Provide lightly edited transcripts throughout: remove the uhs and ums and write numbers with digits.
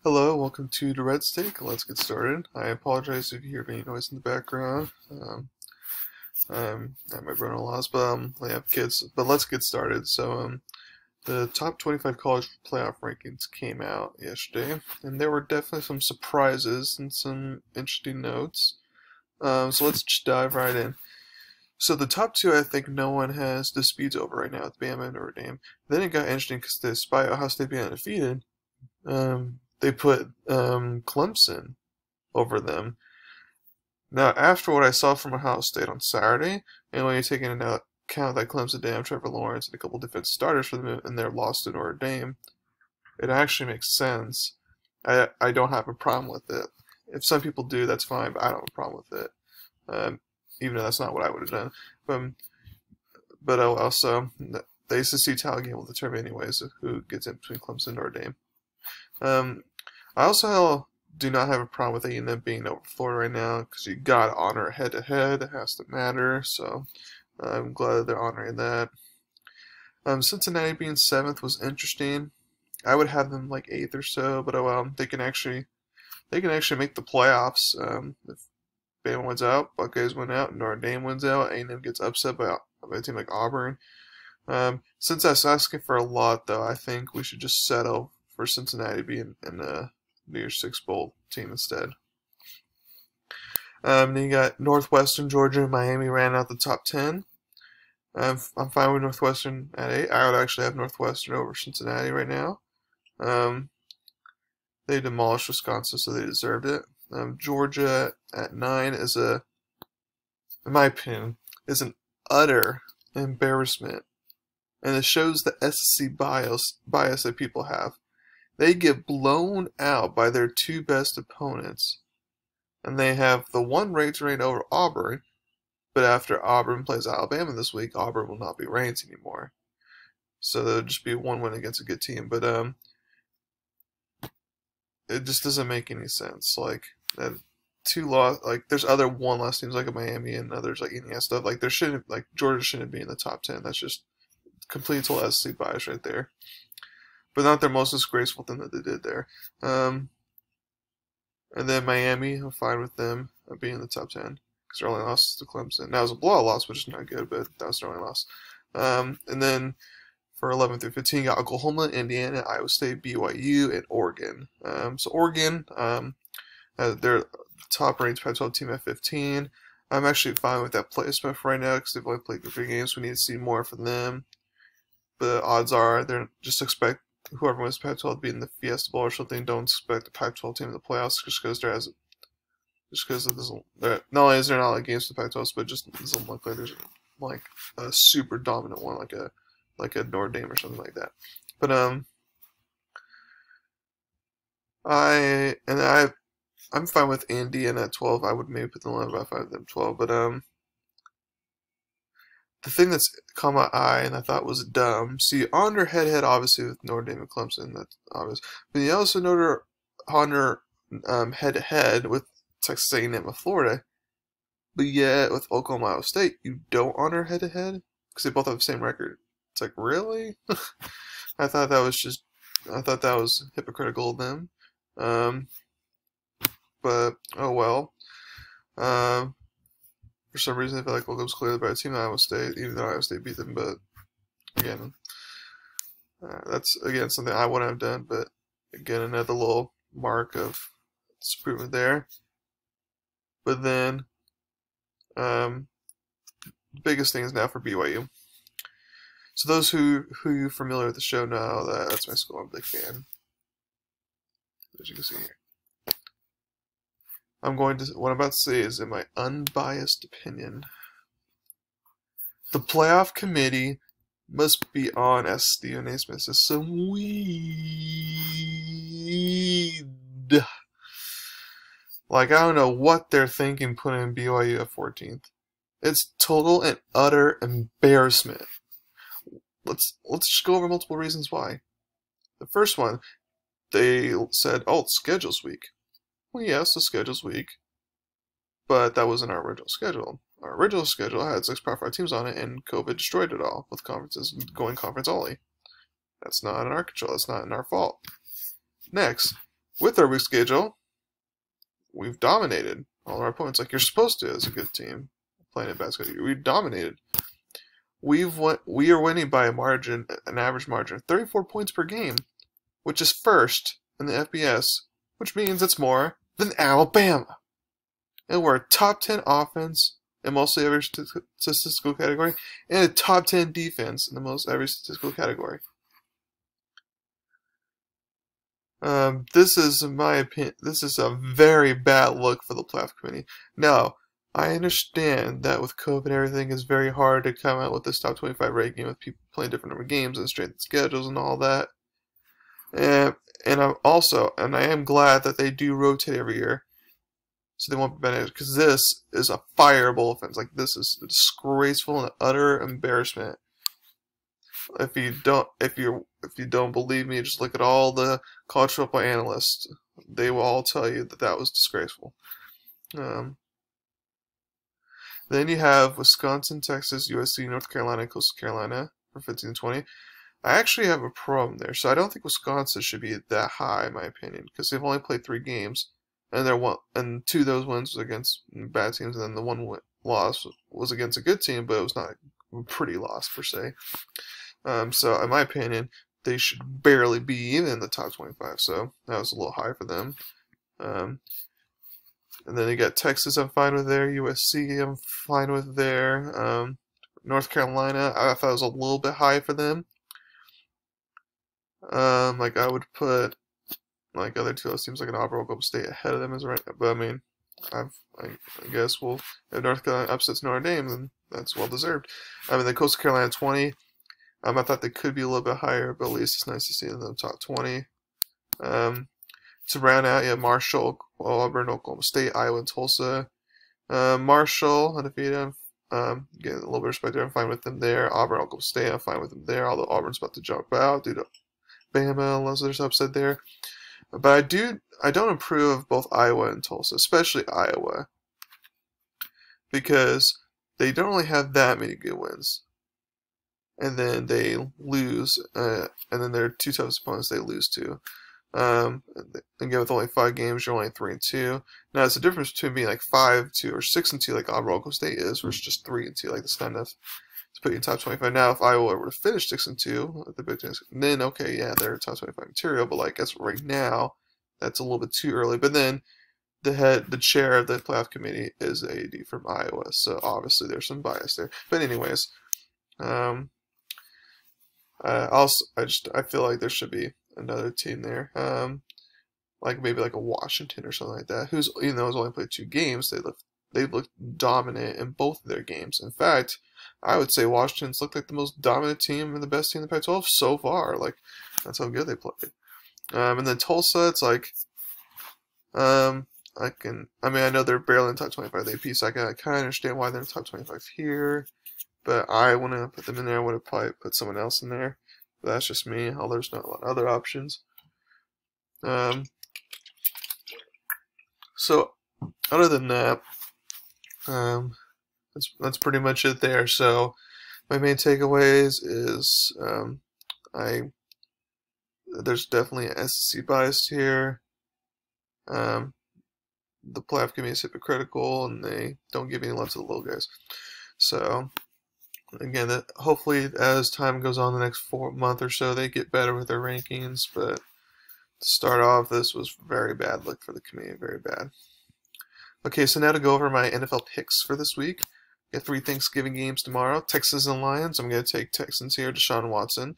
Hello, welcome to Durrett's Take. Let's get started. I apologize if you hear any noise in the background. I'm at my brother-in-law's, but I have kids. But let's get started. The top 25 college playoff rankings came out yesterday, and there were definitely some surprises and some interesting notes. So let's just dive right in. So the top two, I think no one has disputes over right now with Bama and Notre Dame. Then it got interesting because despite Ohio State being undefeated, they put Clemson over them. Now, after what I saw from Ohio State on Saturday, and when you take into account that Clemson didn't have Trevor Lawrence and a couple defensive starters for them and their loss to Notre Dame, it actually makes sense. I don't have a problem with it. If some people do, that's fine, but I don't have a problem with it. Even though that's not what I would have done. But also, the ACC title game will determine anyways who gets in between Clemson and Notre Dame. I also do not have a problem with A&M being over Florida right now because you got to honor head-to-head. It has to matter, so I'm glad that they're honoring that. Cincinnati being 7th was interesting. I would have them like 8th or so, but oh well, they can actually make the playoffs. If Bama wins out, Buckeyes win out, Notre Dame wins out, A&M gets upset by a team like Auburn. Since that's asking for a lot, though, I think we should just settle for Cincinnati being in the New Year's Six Bowl team instead. Then you got Northwestern, Georgia, and Miami ran out the top 10. I'm fine with Northwestern at 8. I would actually have Northwestern over Cincinnati right now. They demolished Wisconsin, so they deserved it. Georgia at 9 is in my opinion, is an utter embarrassment. And it shows the SEC bias that people have. They get blown out by their two best opponents. And they have the one ranked over Auburn. But after Auburn plays Alabama this week, Auburn will not be ranked anymore. So there'll just be one win against a good team. But it just doesn't make any sense. Like that there's other one loss teams like Miami and others like Indiana stuff. Like Georgia shouldn't be in the top 10. That's just complete total SEC bias right there. But not their most disgraceful thing that they did there. And then Miami, I'm fine with them being in the top 10 because their only loss is to Clemson. Now it was a blowout loss, which is not good, but that was their only loss. And then for 11 through 15, you got Oklahoma, Indiana, Iowa State, BYU, and Oregon. So Oregon, they're top ranked Pac-12 team at 15. I'm actually fine with that placement for right now because they've only played 3 games. We need to see more from them. But odds are they're just expect whoever wins Pac-12 to be in the Fiesta Bowl or something. Don't expect the Pac-12 team in the playoffs just because not only is there not games for the Pac-12, but just doesn't look like there's like a super dominant one like a Notre Dame or something like that. But I'm fine with Indiana at 12. I would maybe put them 11, but I find them 12. But the thing that's caught my eye and I thought was dumb. So you honor head-to-head obviously with Notre Dame and Clemson, that's obvious. But you also honor head-to-head with Texas A&M and Florida. But yet with Oklahoma, Iowa State, you don't honor head-to-head because they both have the same record. It's like, really? I thought that was hypocritical of them. But oh well. For some reason, I feel like Oklahoma's clearly the better team than Iowa State, even though Iowa State beat them. But again, that's something I wouldn't have done. But again, another little mark of disapproval there. But then, the biggest thing is now for BYU. So those who are familiar with the show know that's my school. I'm a big fan. As you can see here. What I'm about to say is in my unbiased opinion. The playoff committee must be on, as Stephen A. Smith says, some weed. Like, I don't know what they're thinking putting BYU at 14th. It's total and utter embarrassment. Let's just go over multiple reasons why. The first one, they said, oh, it's schedules week. Well, yes, the schedule's weak, but that wasn't our original schedule. Our original schedule had 6 Power 5 teams on it, and COVID destroyed it all with conferences going conference only. That's not in our control. That's not in our fault. Next, with our weak schedule, we've dominated all our opponents like you're supposed to as a good team playing at basketball. We've dominated. We are winning by a margin, an average margin of 34 points per game, which is first in the FBS, which means it's more than Alabama. And we're a top 10 offense in mostly every statistical category, and a top 10 defense in the most every statistical category. This is, in my opinion, this is a very bad look for the playoff committee. Now, I understand that with COVID and everything, it's very hard to come out with this top 25 ranking with people playing different number of games and strength schedules and all that. And I am glad that they do rotate every year, so they won't be bad, because this is a fireable offense. Like, this is disgraceful and utter embarrassment. If you don't believe me, just look at all the college football analysts. They will all tell you that that was disgraceful. Then you have Wisconsin, Texas, USC, North Carolina, and Coastal Carolina for 15 and 20. I actually have a problem there, so I don't think Wisconsin should be that high, in my opinion, because they've only played 3 games, and and 2 of those wins was against bad teams, and then the one loss was against a good team, but it was not a pretty loss per se. So in my opinion, they should barely be even in the top 25. So that was a little high for them. And then you got Texas, I'm fine with there. USC, I'm fine with there. North Carolina, I thought it was a little bit high for them. Like I would put like other 2 teams like an Auburn, Oklahoma State ahead of them as right. But I mean, I guess we'll if North Carolina upsets Notre Dame, then that's well deserved. I mean, the Coastal Carolina 20. I thought they could be a little bit higher, but at least it's nice to see them in the top 20. To round out, yeah, Marshall, Auburn, Oklahoma State, Iowa, and Tulsa. Marshall, undefeated. Get a little bit of respect there. I'm fine with them there. Auburn, Oklahoma State, I'm fine with them there. Although Auburn's about to jump out due to Bama, unless there's upside there. But I don't approve of both Iowa and Tulsa, especially Iowa, because they don't really have that many good wins. And then they lose, and then their 2 toughest opponents they lose to. Again, with only 5 games, you're only 3 and 2. Now, it's a difference between being like 5-2 or 6 and 2, like Auburn, Oklahoma State is, versus just 3 and 2. Like that's not enough to put you in top 25. Now, if Iowa were to finish 6 and 2 at the Big Ten, then okay, yeah, they're top 25 material. But like that's right now, that's a little bit too early. But then the chair of the playoff committee is AD from Iowa, so obviously there's some bias there. But anyways, I feel like there should be another team there, like maybe like a Washington or something like that, who's even though it's only played 2 games, they looked dominant in both of their games. In fact, I would say Washington's looked like the most dominant team and the best team in the Pac-12 so far. Like that's how good they played. And then Tulsa, it's like, I know they're barely in the top 25 of the AP, so I kind of understand why they're in the top 25 here. But I wouldn't have put them in there. I would have probably put someone else in there. But that's just me. There's not a lot of other options. So, other than that, that's pretty much it there. So, my main takeaways is there's definitely an SEC bias here. The playoff committee is hypocritical, and they don't give any love to the little guys. So, again, hopefully as time goes on the next month or so, they get better with their rankings. But to start off, this was very bad look for the committee, very bad. Okay, so now to go over my NFL picks for this week. Got 3 Thanksgiving games tomorrow. Texans and Lions. I'm going to take Texans here, Deshaun Watson.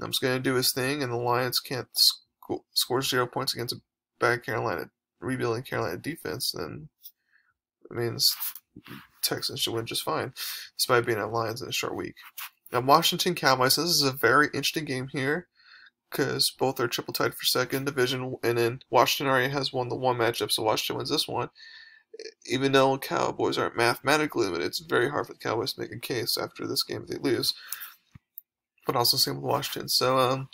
I'm just going to do his thing, and the Lions can't score 0 points against a bad rebuilding Carolina defense. Then it means Texans should win just fine, despite being at Lions in a short week. Now, Washington Cowboys. This is a very interesting game here, because both are triple tied for second division, and then Washington already has won the one matchup, so Washington wins this one. Even though Cowboys aren't mathematically limited, it's very hard for the Cowboys to make a case after this game if they lose. But also same with Washington. So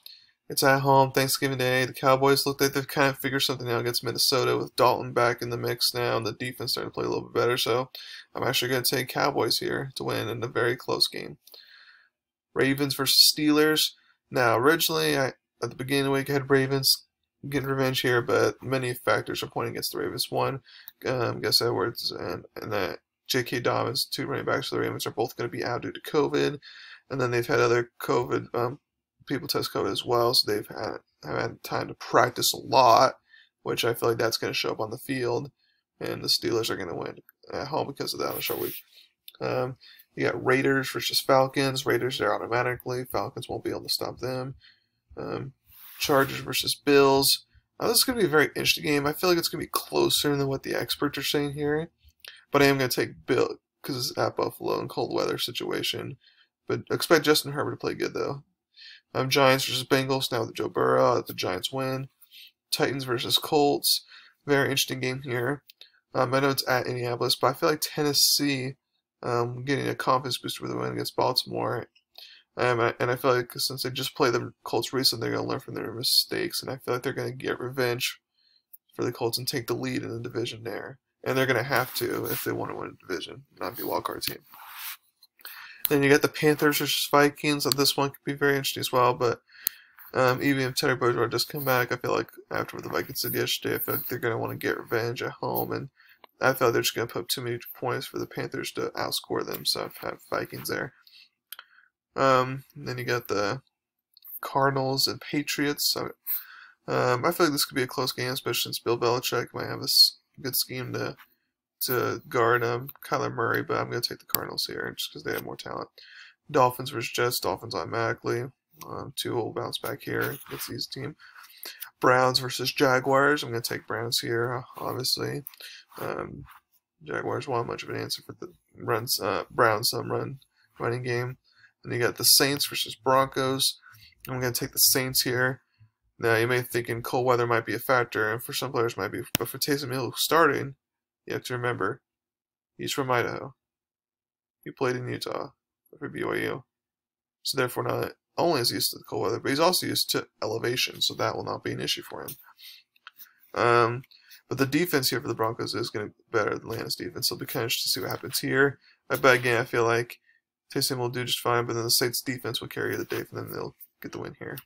it's at home, Thanksgiving Day. The Cowboys look like they've kind of figured something out against Minnesota with Dalton back in the mix now, and the defense starting to play a little bit better. So I'm actually going to take Cowboys here to win in a very close game. Ravens versus Steelers. Now, originally, at the beginning of the week, I had Ravens getting revenge here, but many factors are pointing against the Ravens. One, Gus Edwards and J.K. Dobbins, two running backs for the Ravens, are both going to be out due to COVID, and then they've had other COVID people test COVID as well, so have had time to practice a lot, which I feel like that's going to show up on the field, and the Steelers are going to win at home because of that on a short week. You got Raiders versus Falcons. Raiders are automatically. Falcons won't be able to stop them. Chargers versus Bills. Now, this is going to be a very interesting game. I feel like it's going to be closer than what the experts are saying here. But I am going to take Bill because it's at Buffalo and cold weather situation. But expect Justin Herbert to play good, though. Giants versus Bengals. Now with Joe Burrow, the Giants win. Titans versus Colts. Very interesting game here. I know it's at Indianapolis, but I feel like Tennessee getting a confidence booster with a win against Baltimore. And I feel like since they just played the Colts recently, they're going to learn from their mistakes. And I feel like they're going to get revenge for the Colts and take the lead in the division there. And they're going to have to if they want to win a division, not be a wildcard team. Then you got the Panthers versus Vikings. So this one could be very interesting as well. But even if Teddy Bridgewater does come back, I feel like after what the Vikings did yesterday, I feel like they're going to want to get revenge at home. And I feel like they're just going to put too many points for the Panthers to outscore them. So I have Vikings there. Then you got the Cardinals and Patriots. So, I feel like this could be a close game, especially since Bill Belichick might have a good scheme to guard Kyler Murray, but I'm going to take the Cardinals here just because they have more talent. Dolphins versus Jets. Dolphins automatically. Two will bounce back here against these team. Browns versus Jaguars. I'm going to take Browns here, obviously. Jaguars won't much of an answer for the Browns running game. And you got the Saints versus Broncos. I'm going to take the Saints here. Now, you may be thinking cold weather might be a factor, and for some players might be, but for Taysom Hill starting, you have to remember, he's from Idaho. He played in Utah for BYU. So therefore, not only is he used to the cold weather, but he's also used to elevation, so that will not be an issue for him. But the defense here for the Broncos is going to be better than Atlanta's defense, so it'll be kind of interesting to see what happens here. But again, I feel like Taysom will do just fine, but then the Saints defense will carry the day for them. They'll get the win here.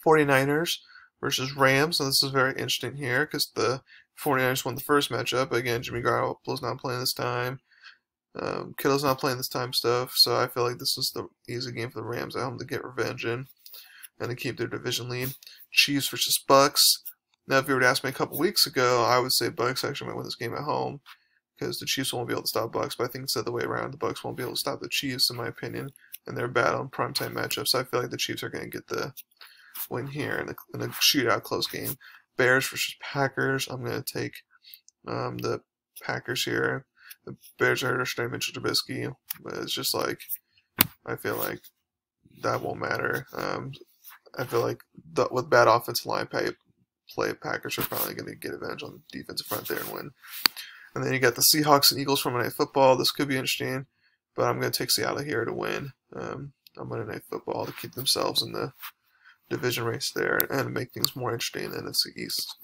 49ers versus Rams. Now, this is very interesting here because the 49ers won the first matchup. Again, Jimmy Garoppolo's not playing this time. Kittle's not playing this time stuff. So I feel like this is the easy game for the Rams at home to get revenge in and to keep their division lead. Chiefs versus Bucks. Now, if you were to ask me a couple weeks ago, I would say Bucks actually might win this game at home because the Chiefs won't be able to stop Bucks. But I think it's the other way around. The Bucks won't be able to stop the Chiefs, in my opinion, and they're bad on primetime matchups. So I feel like the Chiefs are going to get the win here in a shootout close game. Bears versus Packers. I'm going to take the Packers here. The Bears are starting Mitchell Trubisky, but it's just like I feel like that won't matter. I feel like with bad offensive line play, Packers are probably going to get advantage on the defensive front there and win. And then you got the Seahawks and Eagles for Monday Night Football. This could be interesting, but I'm going to take Seattle here to win on Monday Night Football to keep themselves in the division race there and make things more interesting in the NFC East.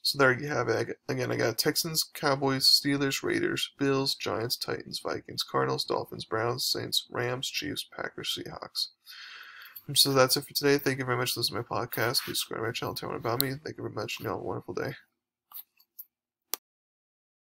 So there you have it. Again, I got Texans, Cowboys, Steelers, Raiders, Bills, Giants, Titans, Vikings, Cardinals, Dolphins, Browns, Saints, Rams, Chiefs, Packers, Seahawks. And so that's it for today. Thank you very much for listening to my podcast. Please subscribe to my channel, tell me about me. Thank you very much, and you have a wonderful day.